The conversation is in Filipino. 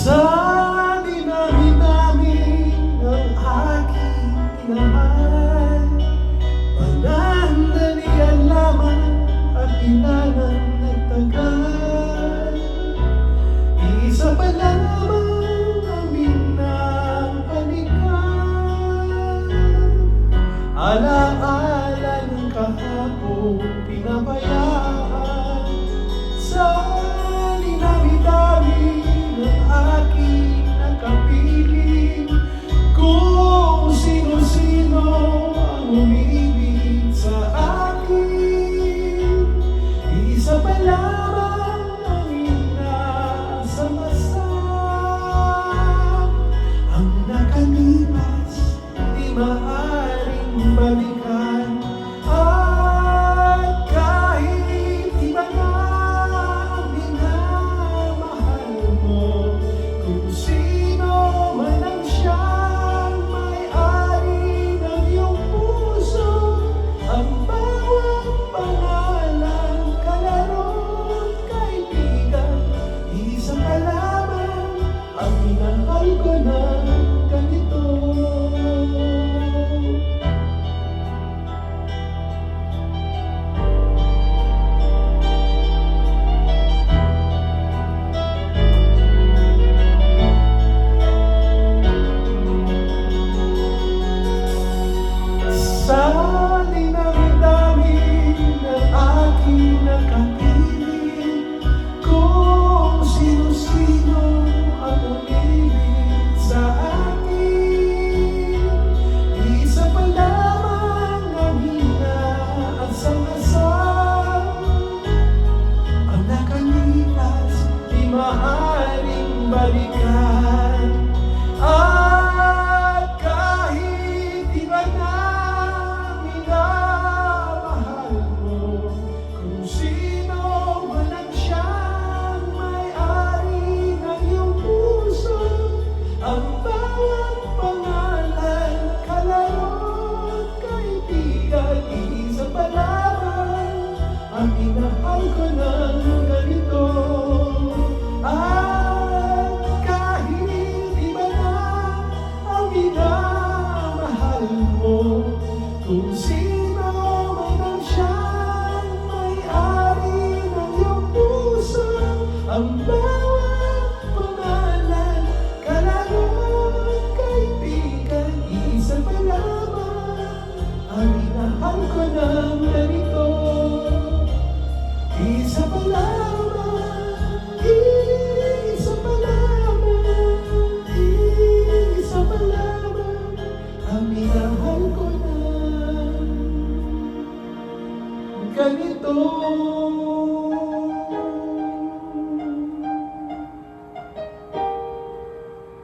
Sa dinami-dami ng aking minahal, panandalian lamang at inanang nagtagal. Isa pa lamang aming napalikan, alaala ng kahapon pinabayaan. Sa dinami-dami ng aking nakapiling, kung sino-sino ang umibig sa akin. Isa pa lamang ang inasam-asam, ang nakalipas di maaaring balikan. At kahit iba na ang minamahal mo, kung sino man ang siyang may-ari ng iyong puso, ang bawat pangalan, kalaro't kaibigan, isa ka lamang ang minahal ko ng ganito. Sa dinami-dami ng aking nakapiling, kung sino-sino ang umibig sa akin. Isa pa lamang ang inaasam-asam, ang nakalipas di maaaring balikan. At kahit iba na minamahal mo, kung sino man ang siyang may-ari ng iyong puso, ang bawat pangalan, kalaro't kaibigan, isa pa lamang ang minahal ko ng ganito. At kahit iba na ang minamahal mo, kung sino man ang siyang may-ari ng iyong puso, ang bawat pangalan, kalaro't kaibigan, isa pa lamang ang minahal ko ng ganito. Isa pa lamang, isa pa lamang, isa pa lamang ang minahal ko ng ganito.